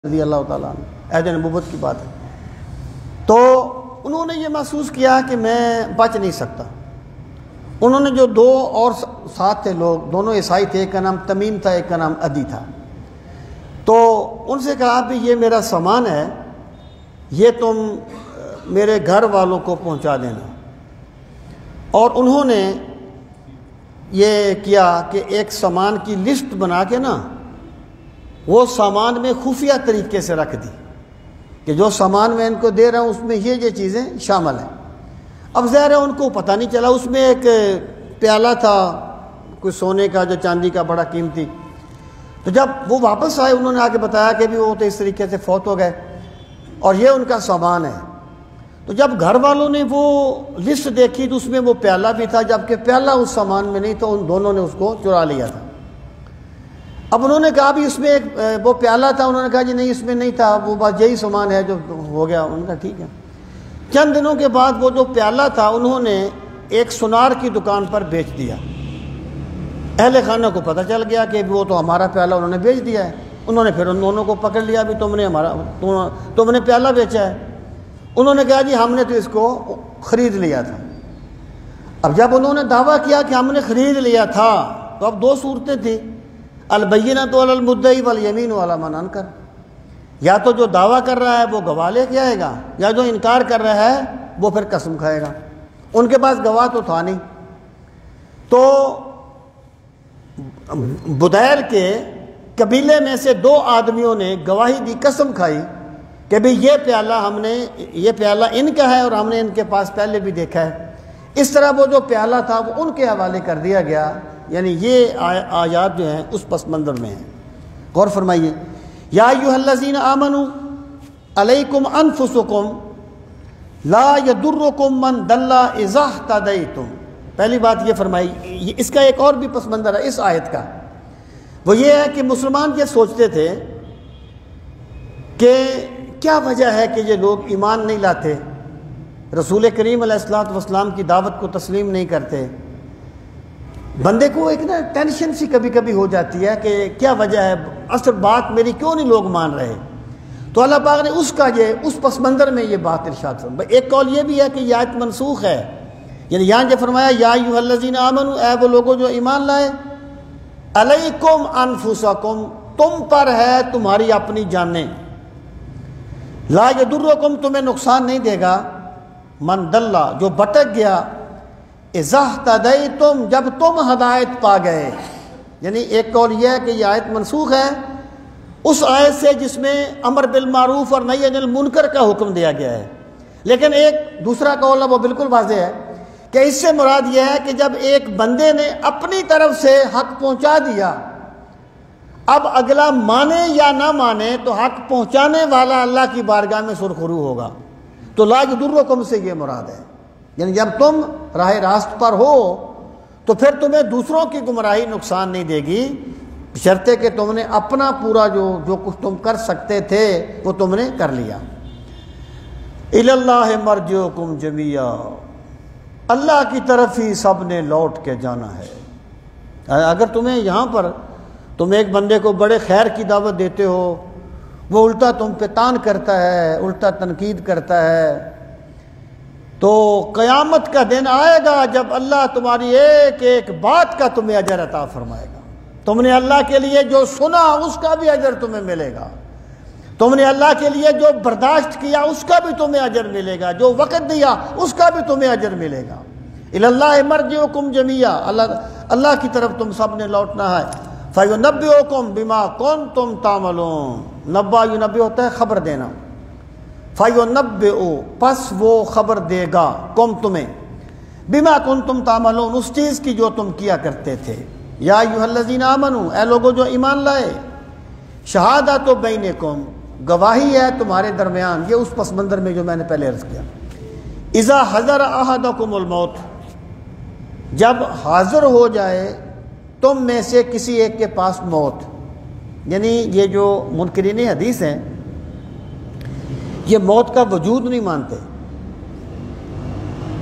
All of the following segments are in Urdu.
رضی اللہ تعالیٰ عنہ، عہد نبوت کی بات ہے۔ تو انہوں نے یہ محسوس کیا کہ میں بچ نہیں سکتا۔ انہوں نے جو دو اور ساتھ تھے لوگ، دونوں عیسائی تھے، ایک کا نام تمیم تھا، ایک کا نام عدی تھا، تو ان سے کہا کہ یہ میرا سامان ہے، یہ تم میرے گھر والوں کو پہنچا دینا۔ اور انہوں نے یہ کیا کہ ایک سامان کی لسٹ بنا کے نا وہ سامان میں خفیہ طریقے سے رکھ دی کہ جو سامان میں ان کو دے رہا ہوں اس میں یہ چیزیں شامل ہیں۔ اب ظاہر ہے ان کو پتہ نہیں چلا، اس میں ایک پیالہ تھا کوئی سونے کا جو چاندی کا بڑا قیمتی۔ تو جب وہ واپس آئے انہوں نے آ کے بتایا کہ بھی وہ تو اس طریقے سے فوت ہو گئے اور یہ ان کا سامان ہے۔ تو جب گھر والوں نے وہ لسٹ دیکھی تو اس میں وہ پیالہ بھی تھا، جبکہ پیالہ اس سامان میں نہیں، تو ان دونوں نے اس کو چرا لیا تھا۔ اب انہوں نے کہا بھی اس میں ایک وہ پیالہ تھا، انہوں نے کہا جی نہیں اس میں نہیں تھا، وہ بس یہی سامان ہے جو ہو گیا۔ انہوں نے کہا ٹھیک ہے۔ چند دنوں کے بعد وہ جو پیالہ تھا انہوں نے ایک سنار کی دکان پر بیچ دیا۔ اہل خانہ کو پتہ چل گیا کہ وہ تو ہمارا پیالہ انہوں نے بیچ دیا ہے۔ انہوں نے پھر ان دونوں کو پکڑ لیا بھی تم نے پیالہ بیچا ہے۔ انہوں نے کہا جی ہم نے تو اس کو خرید لیا تھا۔ اب جب انہوں نے دعویٰ کیا کہ ہم نے خرید لیا تھا تو اب دو صورتیں تھیں، البینۃ علی المدعی والیمین علی من انکر، یا تو جو دعویٰ کر رہا ہے وہ گواہ لے کے آئے گا، یا جو انکار کر رہا ہے وہ پھر قسم کھائے گا۔ ان کے پاس گواہ تو تھا نہیں۔ تو بدیر کے قبیلے میں سے دو آدمیوں نے گواہی دی، قسم کھائی کہ بھئی یہ پیالہ ان کا ہے اور ہم نے ان کے پاس پہلے بھی دیکھا ہے۔ اس طرح وہ جو پیالہ تھا وہ ان کے حوالے کر دیا گیا۔ یعنی یہ آیات جو ہیں اس پس منظر میں ہیں۔ غور فرمائیے، یا ایھا الذین آمنوا علیکم انفسکم لا یضرکم من ضل اذا اہتدیتم۔ پہلی بات یہ فرمائی، اس کا ایک اور بھی پس منظر ہے اس آیت کا، وہ یہ ہے کہ مسلمان یہ سوچتے تھے کہ کیا وجہ ہے کہ یہ لوگ ایمان نہیں لاتے، رسول کریم علیہ الصلوۃ والسلام کی دعوت کو تسلیم نہیں کرتے۔ بندے کو ایک نا ٹینشن سی کبھی کبھی ہو جاتی ہے کہ کیا وجہ ہے، اصل بات میری کیوں نہیں لوگ مان رہے۔ تو اللہ پاک نے اس پس منظر میں یہ بات ارشاد فرمائی۔ ایک قول یہ بھی ہے کہ یہ آیت منسوخ ہے، یعنی یہاں جو فرمایا یا ایھا الذین آمنوا، اے وہ لوگوں جو ایمان لائے، علیکم انفسکم، تم پر ہے تمہاری اپنی جانیں، لا یضرکم، تمہیں نقصان نہیں دے گا، من ضل، جو بھٹک گیا، اذا اہتدیتم، جب تم ہدایت پا گئے۔ یعنی ایک قول یہ ہے کہ یہ آیت منسوخ ہے اس آیت سے جس میں امر بالمعروف اور نہی عن المنکر کا حکم دیا گیا ہے، لیکن ایک دوسرا قول ہے وہ بالکل واضح ہے کہ اس سے مراد یہ ہے کہ جب ایک بندے نے اپنی طرف سے حق پہنچا دیا، اب اگلا مانے یا نہ مانے تو حق پہنچانے والا اللہ کی بارگاہ میں سرخرو ہوگا۔ تو لا یضرکم سے یہ مراد ہے، یعنی جب تم راہ راست پر ہو تو پھر تمہیں دوسروں کی گمراہی نقصان نہیں دے گی، بشرطے کہ تم نے اپنا پورا جو کچھ تم کر سکتے تھے وہ تم نے کر لیا۔ الی اللہ مرجعکم جمیعا، اللہ کی طرف ہی سب نے لوٹ کے جانا ہے۔ اگر تمہیں یہاں پر تم ایک بندے کو بڑے خیر کی دعوت دیتے ہو، وہ الٹا تم پہ تان کرتا ہے، الٹا تنقید کرتا ہے، تو قیامت کا دن آئے گا جب اللہ تمہاری ایک ایک بات کا تمہیں اجر عطا فرمائے گا۔ تم نے اللہ کے لیے جو سنا اس کا بھی اجر تمہیں ملے گا، تم نے اللہ کے لیے جو برداشت کیا اس کا بھی تمہیں اجر ملے گا، جو وقت دیا اس کا بھی تمہیں اجر ملے گا۔ الی اللہ مرجعکم جمیعا، اللہ کی طرف تم سب نے لوٹنا ہے۔ فینبئکم بما کنتم تعملون، نبا ینبئ ہوتا ہے خبر دینا، فینبئ پس وہ خبر دے گا کم تمہیں، بما کنتم تعملون اس چیز کی جو تم کیا کرتے تھے۔ یا ایھا الذین آمنوا، اے لوگوں جو ایمان لائے، شہادت بینکم، گواہی ہے تمہارے درمیان، یہ اس پس منظر میں جو میں نے پہلے عرض کیا، اذا حضر احدکم الموت، جب حاضر ہو جائے تم میں سے کسی ایک کے پاس موت۔ یعنی یہ جو منکرین حدیث ہیں یہ موت کا وجود نہیں مانتے،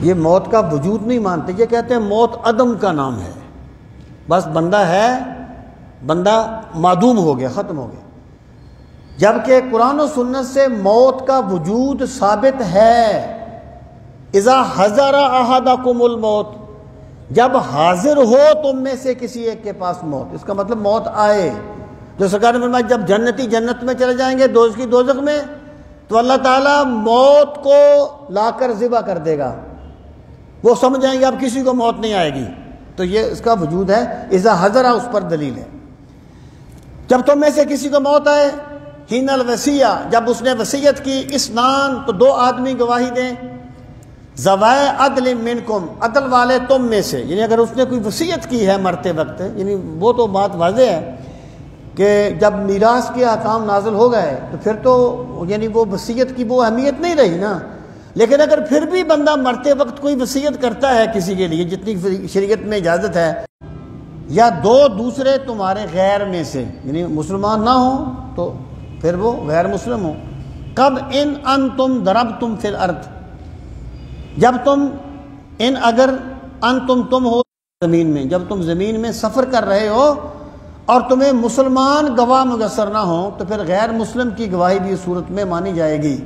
یہ موت کا وجود نہیں مانتے، یہ کہتے ہیں موت عدم کا نام ہے، بس بندہ ہے، بندہ معدوم ہو گیا، ختم ہو گیا۔ جبکہ قرآن و سنت سے موت کا وجود ثابت ہے۔ اذا حضر احدکم الموت، جب حاضر ہو تم میں سے کسی ایک کے پاس موت، اس کا مطلب موت آئے۔ جو سرکار نے فرمایا جب جنتی جنت میں چلے جائیں گے، دوزخی دوزخ میں، تو اللہ تعالیٰ موت کو لا کر ذبح کر دے گا، وہ سمجھ جائیں گے اب کسی کو موت نہیں آئے گی۔ تو یہ اس کا وجود ہے، اذا حضر، اس پر دلیل ہے۔ جب تم میں سے کسی کو موت آئے، حین الوصیہ، جب اس نے وصیت کی، اسنان، تو دو آدمی گواہی دیں، ذوائے عدل منکم، عدل والے تم میں سے، یعنی اگر اس نے کوئی وصیت کی ہے مرتے وقت، یعنی وہ تو بات واضح ہے کہ جب میراث کے احکام نازل ہو گئے تو پھر تو یعنی وہ وصیت کی وہ اہمیت نہیں رہی نا۔ لیکن اگر پھر بھی بندہ مرتے وقت کوئی وصیت کرتا ہے کسی کے لیے، جتنی شریعت میں اجازت ہے، یا دو دوسرے تمہارے غیر میں سے، یعنی مسلمان نہ ہوں تو پھر وہ غیر مسلم ہوں، کب ان انتم ضربتم فی الارض، جب تم اگر انتم تم ہو زمین میں، جب تم زمین میں سفر کر رہے ہو اور تمہیں مسلمان گواہ میسر نہ ہوں، تو پھر غیر مسلم کی گواہی بھی اس صورت میں مانی جائے گی۔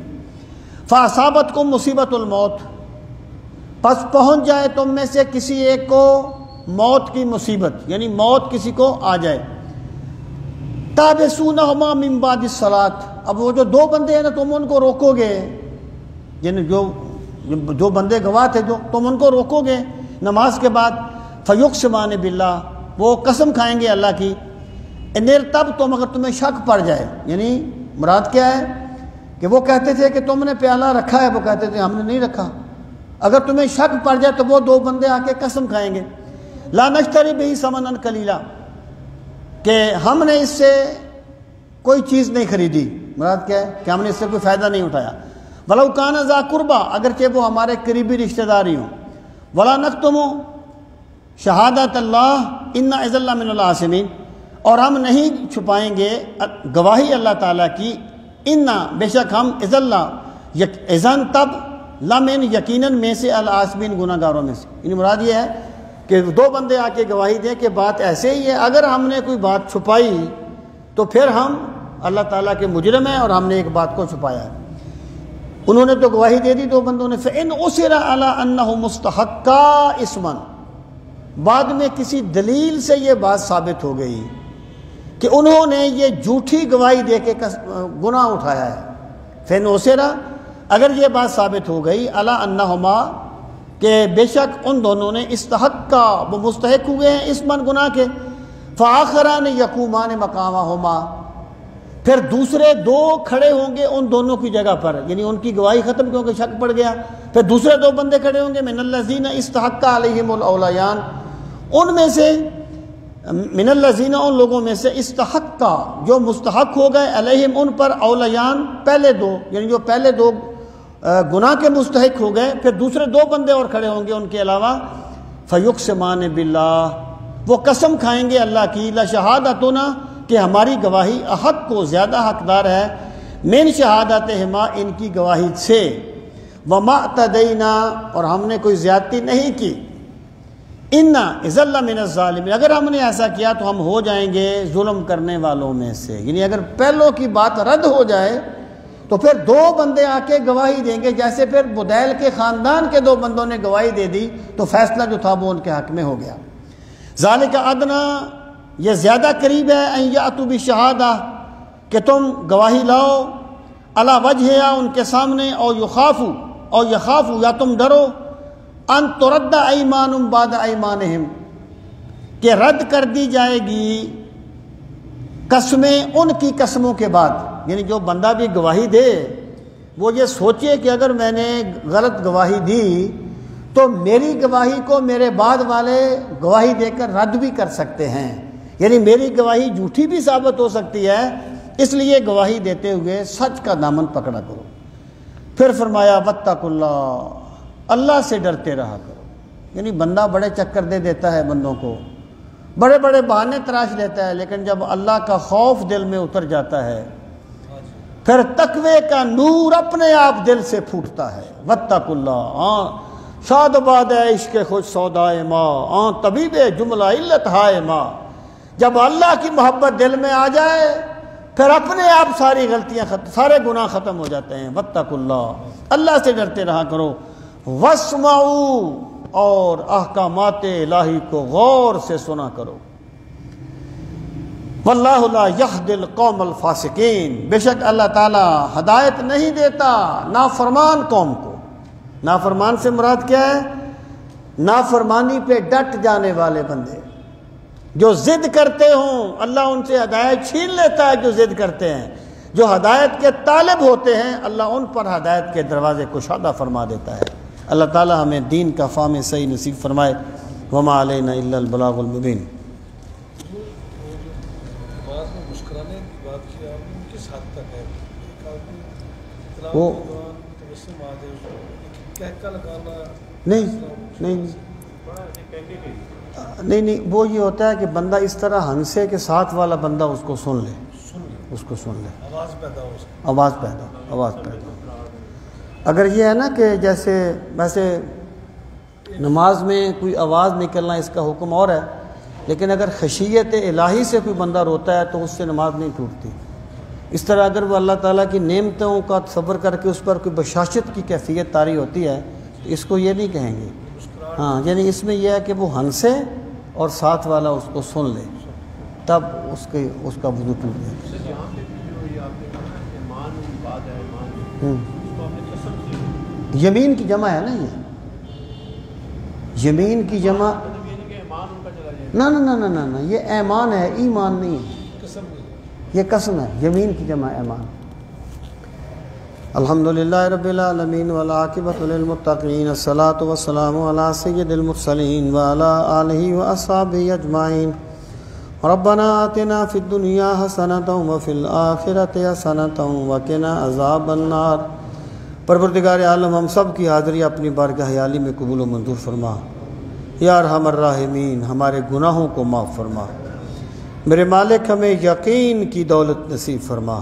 فَأَصَابَتْكُمْ مُصِیبَةُ الْمَوْتِ، پس پہنچ جائے تم میں سے کسی ایک کو موت کی مصیبت، یعنی موت کسی کو آ جائے، تَحْبِسُونَهُمَا مِن بَعْدِ الصَّلَاةِ، اب وہ جو دو بندے ہیں نا، تم ان کو روکو گے، یعنی جو بندے گواہ تھے، جو تم ان کو روکو گے نماز کے بعد، فَيُقْسِمَانِ بِاللَّهِ، وہ قسم کھائیں گے اللہ کی، تب تم اگر تمہیں شک پڑ جائے، یعنی مراد کیا ہے کہ وہ کہتے تھے کہ تم نے پیالہ رکھا ہے، وہ کہتے تھے ہم نے نہیں رکھا، اگر تمہیں شک پڑ جائے تو وہ دو بندے آ کے قسم کھائیں گے، لا نشتری بہ ثمنا قلیلا، کہ ہم نے اس سے کوئی چیز نہیں خریدی، مراد کیا ہے کہ ہم نے اس سے کوئی فائدہ نہیں اٹھایا، ولو کان ذا قربا، اگرچہ وہ ہمارے قریبی رشتہ داری ہوں، ولا نکتم شہادت اللہ انا اذا لمن العاصمین، اور ہم نہیں چھپائیں گے گواہی اللہ تعالیٰ کی، انا، بے شک ہم، اذن تب، لمن یقیناً، میں سے، العاصمین گناہ گاروں میں سے، یعنی مراد یہ ہے کہ دو بندے آ کے گواہی دیں کہ بات ایسے ہی ہے، اگر ہم نے کوئی بات چھپائی تو پھر ہم اللہ تعالیٰ کے مجرم ہیں اور ہم نے ایک بات کو چھپایا ہے۔ انہوں نے تو گواہی دے دی دو بندوں نے، فَإِنْ أُصِرَ عَلَىٰ أَنَّهُ مُسْتَحَقًّا إِثْمًا، بعد میں کسی دلیل سے یہ بات ثابت ہو گئی کہ انہوں نے یہ جھوٹی گواہی دے کے گناہ اٹھایا ہے، فَإِنْ أُصِرَ، اگر یہ بات ثابت ہو گئی، عَلَىٰ أَنَّهُمَا، کہ بے شک ان دونوں نے، استحقا، وہ مستحق ہوئے ہیں اسمن، گناہ کے، فآخران یقومان مقامہما، پھر دوسرے دو کھڑے ہوں گے ان دونوں کی جگہ پر، یعنی ان کی گواہی ختم کیونکہ شک پڑ گیا، پھر دوسرے دو بندے کھڑے ہوں گے، من الذین استحق علیہم الاولیان، ان میں سے، من الذین، ان لوگوں میں سے، استحق، جو مستحق ہو گئے، علیہم، ان پر، اولیان، پہلے دو، یعنی جو پہلے دو گناہ کے مستحق ہو گئے، پھر دوسرے دو بندے اور کھڑے ہوں گے ان کے علاوہ، فیقسمان باللہ، وہ قسم کھائیں گے اللہ کی، لشہادتنا، کہ ہماری گواہی احق کو زیادہ حقدار ہے، من شہادتہما، ان کی گواہی سے، وما اعتدینا، اور ہم نے کوئی زیادتی نہیں کی، انا اذا لمن الظالمین، اگر ہم نے ایسا کیا تو ہم ہو جائیں گے ظلم کرنے والوں میں سے، یعنی اگر پہلوں کی بات رد ہو جائے تو پھر دو بندے آ کے گواہی دیں گے، جیسے پھر بدیل کے خاندان کے دو بندوں نے گواہی دے دی تو فیصلہ جو تھا وہ ان کے حق میں ہو گیا۔ ذالک ادنا، یہ زیادہ قریب ہے، ان یاتوا بشہادہ، کہ تم گواہی لاؤ، علی وجہہا، ان کے سامنے، او یخافوا، یا تم ڈرو، ان ترد ایمان بعد ایمانہم، کہ رد کر دی جائے گی قسمیں ان کی قسموں کے بعد، یعنی جو بندہ بھی گواہی دے وہ یہ سوچے کہ اگر میں نے غلط گواہی دی تو میری گواہی کو میرے بعد والے گواہی دے کر رد بھی کر سکتے ہیں، یعنی میری گواہی جھوٹی بھی ثابت ہو سکتی ہے، اس لیے گواہی دیتے ہوئے سچ کا دامن پکڑا کرو۔ پھر فرمایا واتقوا اللہ، اللہ سے ڈرتے رہا کرو، یعنی بندہ بڑے چکر دے دیتا ہے بندوں کو، بڑے بڑے بہانے تراش لیتا ہے، لیکن جب اللہ کا خوف دل میں اتر جاتا ہے پھر تقوی کا نور اپنے آپ دل سے پھوٹتا ہے۔ واتقوا اللہ، شاد باد ہے عشق خوش سودائے ماں، طبیب جملہ علت ہائے ماں، جب اللہ کی محبت دل میں آ جائے پھر اپنے آپ ساری غلطیاں سارے گناہ ختم ہو جاتے ہیں۔ واتقوا اللہ، اللہ سے ڈرتے رہا کرو۔ واسمعوا، اور احکامات الہی کو غور سے سنا کرو۔ واللہ لا یہدی القوم الفاسقین، بے شک اللہ تعالی ہدایت نہیں دیتا نافرمان قوم کو۔ نافرمان سے مراد کیا ہے؟ نافرمانی پہ ڈٹ جانے والے بندے جو ضد کرتے ہوں، اللہ ان سے ہدایت چھین لیتا ہے جو ضد کرتے ہیں۔ جو ہدایت کے طالب ہوتے ہیں، اللہ ان پر ہدایت کے دروازے کشادہ فرما دیتا ہے۔ اللہ تعالی ہمیں دین کا فہم صحیح نصیب فرمائے۔ وما علینا الا البلاغ المبین۔ وہ نہیں وہ یہ ہوتا ہے کہ بندہ اس طرح ہنسے کہ ساتھ والا بندہ اس کو سن لے، اس کو سن لے، آواز پیدا۔ اگر یہ ہے نا کہ جیسے ویسے نماز میں کوئی آواز نکلنا اس کا حکم اور ہے، لیکن اگر خشیت الہی سے کوئی بندہ روتا ہے تو اس سے نماز نہیں ٹوٹتی۔ اس طرح اگر وہ اللہ تعالیٰ کی نعمتوں کا تصور کر کے اس پر کوئی بشاشت کی کیفیت طاری ہوتی ہے تو اس کو یہ نہیں کہیں گے۔ ہاں، یعنی اس میں یہ ہے کہ وہ ہنسے اور ساتھ والا اس کو سن لے، تب اس کا وضو ٹوٹ جائے۔ یمین کی جمع ہے نا، یہ یمین کی جمع نہ یہ ایمان ہے، ایمان نہیں ہے، یہ قسم ہے۔ یمین کی جمع ایمان۔ الحمدللہ رب العالمین والعاقبۃ للمتقین، الصلاۃ والسلام علی سید المرسلین وعلی آلہ واصحابہ اجمعین۔ ربنا آتنا فی الدنیا حسنۃ وفی الآخرۃ حسنۃ وقنا عذاب النار۔ پروردگار عالم ہم سب کی حاضری اپنی بارگاہ عالی میں قبول و منظور فرما۔ یا ارحم الراحمین، ہمارے گناہوں کو معاف فرما۔ میرے مالک ہمیں یقین کی دولت نصیب فرما،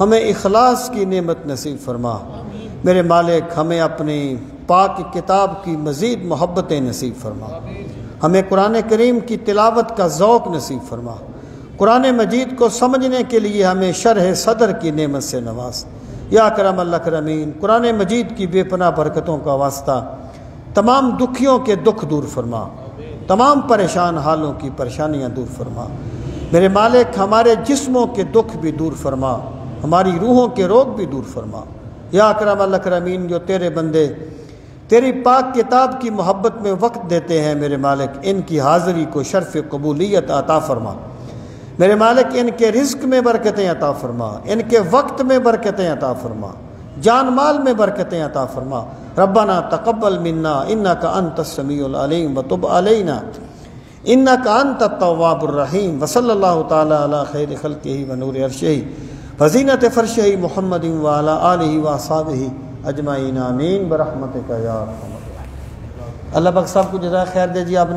ہمیں اخلاص کی نعمت نصیب فرما۔ میرے مالک ہمیں اپنی پاک کتاب کی مزید محبتیں نصیب فرما، ہمیں قرآن کریم کی تلاوت کا ذوق نصیب فرما۔ قرآن مجید کو سمجھنے کے لیے ہمیں شرح صدر کی نعمت سے نواز۔ یا اکرم الاکرمین، قرآن مجید کی بے پناہ برکتوں کا واسطہ تمام دکھیوں کے دکھ دور فرما، تمام پریشان حالوں کی پریشانیاں دور فرما۔ میرے مالک ہمارے جسموں کے دکھ بھی دور فرما، ہماری روحوں کے روگ بھی دور فرما۔ یا اکرم الاکرمین، جو تیرے بندے تیری پاک کتاب کی محبت میں وقت دیتے ہیں، میرے مالک ان کی حاضری کو شرف قبولیت عطا فرما۔ میرے مالک ان کے رزق میں برکتیں عطا فرما، ان کے وقت میں برکتیں عطا فرما، جان مال میں برکتیں عطا فرما۔ ربنا تقبل منا انک انت السمیع العلیم وتب علینا انک انت التواب الرحیم۔ وصلی اللہ تعالی علی خیر خلقہ ونور عرشہ وزینت فرشہ محمد وعلی آلہ واصحابہ اجمعین، آمین برحمتک یا ارحم الراحمین۔ اللہ پاک صاحب کو جزائے خیر دے جی۔ آپ نے